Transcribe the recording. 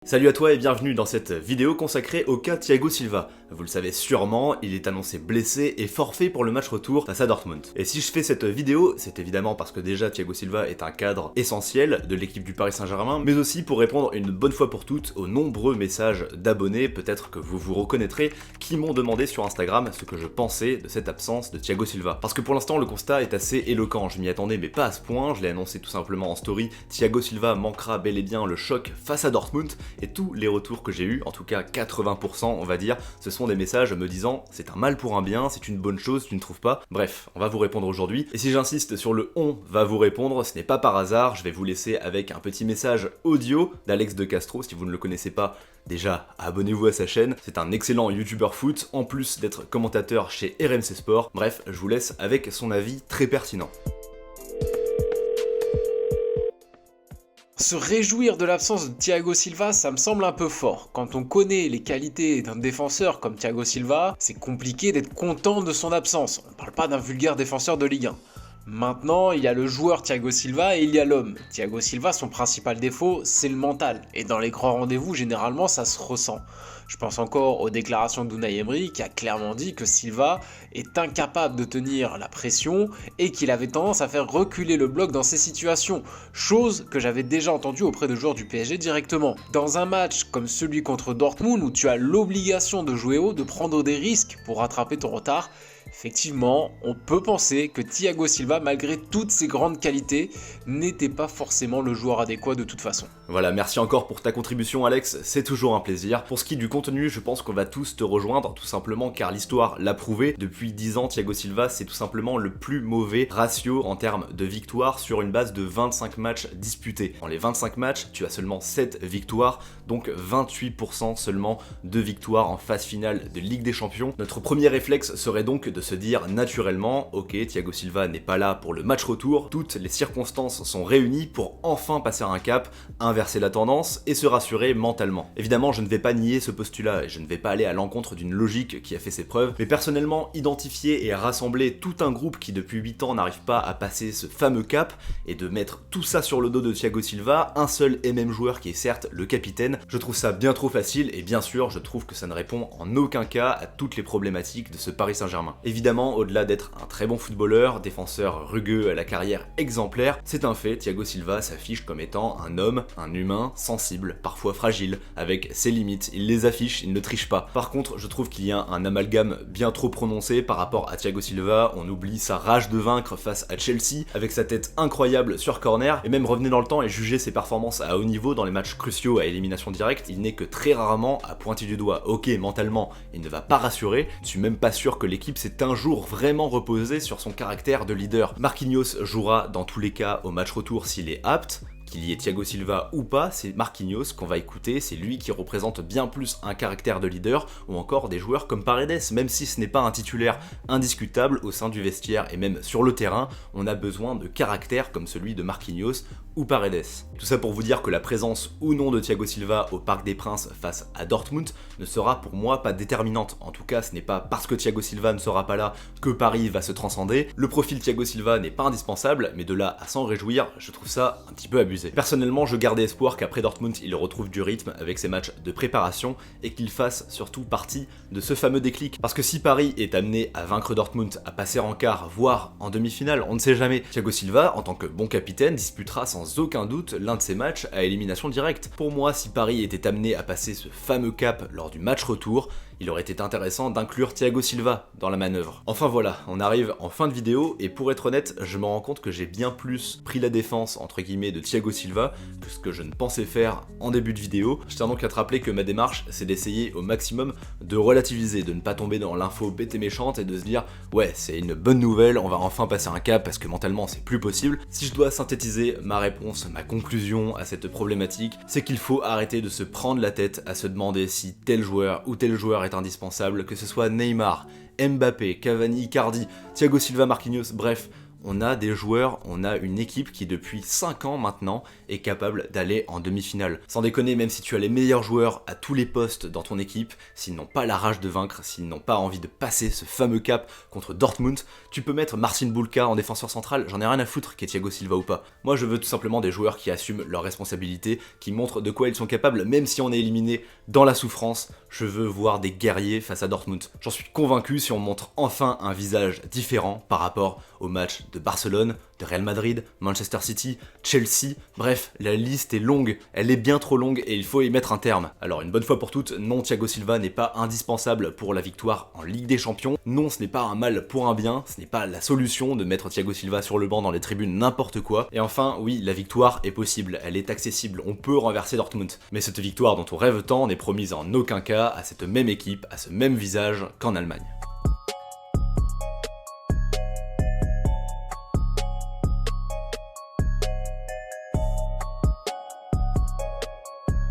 Salut à toi et bienvenue dans cette vidéo consacrée au cas Thiago Silva. Vous le savez sûrement, il est annoncé blessé et forfait pour le match retour face à Dortmund. Et si je fais cette vidéo, c'est évidemment parce que déjà Thiago Silva est un cadre essentiel de l'équipe du Paris Saint-Germain, mais aussi pour répondre une bonne fois pour toutes aux nombreux messages d'abonnés, peut-être que vous vous reconnaîtrez, qui m'ont demandé sur Instagram ce que je pensais de cette absence de Thiago Silva. Parce que pour l'instant le constat est assez éloquent, je m'y attendais mais pas à ce point, je l'ai annoncé tout simplement en story, Thiago Silva manquera bel et bien le choc face à Dortmund, et tous les retours que j'ai eus, en tout cas 80% on va dire, ce sont des messages me disant c'est un mal pour un bien, c'est une bonne chose, tu ne trouves pas? Bref, on va vous répondre aujourd'hui, et si j'insiste sur le on va vous répondre, ce n'est pas par hasard, je vais vous laisser avec un petit message audio d'Alex de Castro, si vous ne le connaissez pas, déjà abonnez-vous à sa chaîne, c'est un excellent youtubeur foot, en plus d'être commentateur chez RMC Sport, bref, je vous laisse avec son avis très pertinent. Se réjouir de l'absence de Thiago Silva, ça me semble un peu fort. Quand on connaît les qualités d'un défenseur comme Thiago Silva, c'est compliqué d'être content de son absence. On ne parle pas d'un vulgaire défenseur de Ligue 1. Maintenant, il y a le joueur Thiago Silva et il y a l'homme. Thiago Silva, son principal défaut, c'est le mental. Et dans les grands rendez-vous, généralement, ça se ressent. Je pense encore aux déclarations d'Unai Emery qui a clairement dit que Silva est incapable de tenir la pression et qu'il avait tendance à faire reculer le bloc dans ces situations, chose que j'avais déjà entendue auprès de joueurs du PSG directement. Dans un match comme celui contre Dortmund où tu as l'obligation de jouer haut, de prendre des risques pour rattraper ton retard, effectivement, on peut penser que Thiago Silva, malgré toutes ses grandes qualités, n'était pas forcément le joueur adéquat de toute façon. Voilà, merci encore pour ta contribution Alex, c'est toujours un plaisir. Pour ce qui est du contenu, je pense qu'on va tous te rejoindre, tout simplement car l'histoire l'a prouvé. Depuis 10 ans, Thiago Silva, c'est tout simplement le plus mauvais ratio en termes de victoires sur une base de 25 matchs disputés. Dans les 25 matchs, tu as seulement 7 victoires, donc 28% seulement de victoires en phase finale de Ligue des Champions. Notre premier réflexe serait donc de se dire naturellement, ok, Thiago Silva n'est pas là pour le match retour, toutes les circonstances sont réunies pour enfin passer un cap, inverser la tendance et se rassurer mentalement. Évidemment, je ne vais pas nier ce postulat et je ne vais pas aller à l'encontre d'une logique qui a fait ses preuves, mais personnellement, identifier et rassembler tout un groupe qui depuis 8 ans n'arrive pas à passer ce fameux cap et de mettre tout ça sur le dos de Thiago Silva, un seul et même joueur qui est certes le capitaine, je trouve ça bien trop facile et bien sûr, je trouve que ça ne répond en aucun cas à toutes les problématiques de ce Paris Saint-Germain. Évidemment, au-delà d'être un très bon footballeur, défenseur rugueux à la carrière exemplaire, c'est un fait, Thiago Silva s'affiche comme étant un homme, un humain, sensible, parfois fragile, avec ses limites, il les affiche, il ne triche pas. Par contre, je trouve qu'il y a un amalgame bien trop prononcé par rapport à Thiago Silva, on oublie sa rage de vaincre face à Chelsea, avec sa tête incroyable sur corner, et même revenez dans le temps et jugez ses performances à haut niveau dans les matchs cruciaux à élimination directe, il n'est que très rarement à pointer du doigt. Ok, mentalement, il ne va pas rassurer, je suis même pas sûr que l'équipe s'est un jour vraiment reposée sur son caractère de leader. Marquinhos jouera dans tous les cas au match retour s'il est apte, qu'il y ait Thiago Silva ou pas, c'est Marquinhos qu'on va écouter, c'est lui qui représente bien plus un caractère de leader, ou encore des joueurs comme Paredes, même si ce n'est pas un titulaire indiscutable au sein du vestiaire et même sur le terrain, on a besoin de caractère comme celui de Marquinhos ou Paredes. Tout ça pour vous dire que la présence ou non de Thiago Silva au Parc des Princes face à Dortmund ne sera pour moi pas déterminante. En tout cas, ce n'est pas parce que Thiago Silva ne sera pas là que Paris va se transcender. Le profil Thiago Silva n'est pas indispensable, mais de là à s'en réjouir, je trouve ça un petit peu abusé. Personnellement, je gardais espoir qu'après Dortmund, il retrouve du rythme avec ses matchs de préparation et qu'il fasse surtout partie de ce fameux déclic. Parce que si Paris est amené à vaincre Dortmund, à passer en quart, voire en demi-finale, on ne sait jamais, Thiago Silva, en tant que bon capitaine, disputera sans aucun doute l'un de ses matchs à élimination directe. Pour moi, si Paris était amené à passer ce fameux cap lors du match retour, il aurait été intéressant d'inclure Thiago Silva dans la manœuvre. Enfin voilà, on arrive en fin de vidéo et pour être honnête, je me rends compte que j'ai bien plus pris la défense entre guillemets de Thiago Silva que ce que je ne pensais faire en début de vidéo. Je tiens donc à te rappeler que ma démarche, c'est d'essayer au maximum de relativiser, de ne pas tomber dans l'info bête et méchante et de se dire ouais, c'est une bonne nouvelle, on va enfin passer un cap parce que mentalement c'est plus possible. Si je dois synthétiser ma réponse, ma conclusion à cette problématique, c'est qu'il faut arrêter de se prendre la tête à se demander si tel joueur ou tel joueur est indispensable, que ce soit Neymar, Mbappé, Cavani, Icardi, Thiago Silva, Marquinhos, bref, on a des joueurs, on a une équipe qui depuis 5 ans maintenant est capable d'aller en demi-finale. Sans déconner, même si tu as les meilleurs joueurs à tous les postes dans ton équipe, s'ils n'ont pas la rage de vaincre, s'ils n'ont pas envie de passer ce fameux cap contre Dortmund, tu peux mettre Marcin Bulka en défenseur central, j'en ai rien à foutre qu'il y ait Thiago Silva ou pas. Moi je veux tout simplement des joueurs qui assument leurs responsabilités, qui montrent de quoi ils sont capables, même si on est éliminé dans la souffrance, je veux voir des guerriers face à Dortmund. J'en suis convaincu si on montre enfin un visage différent par rapport au match de Barcelone, de Real Madrid, Manchester City, Chelsea, bref, la liste est longue, elle est bien trop longue et il faut y mettre un terme. Alors une bonne fois pour toutes, non, Thiago Silva n'est pas indispensable pour la victoire en Ligue des Champions, non, ce n'est pas un mal pour un bien, ce n'est pas la solution de mettre Thiago Silva sur le banc dans les tribunes n'importe quoi, et enfin, oui, la victoire est possible, elle est accessible, on peut renverser Dortmund, mais cette victoire dont on rêve tant n'est promise en aucun cas à cette même équipe, à ce même visage qu'en Allemagne.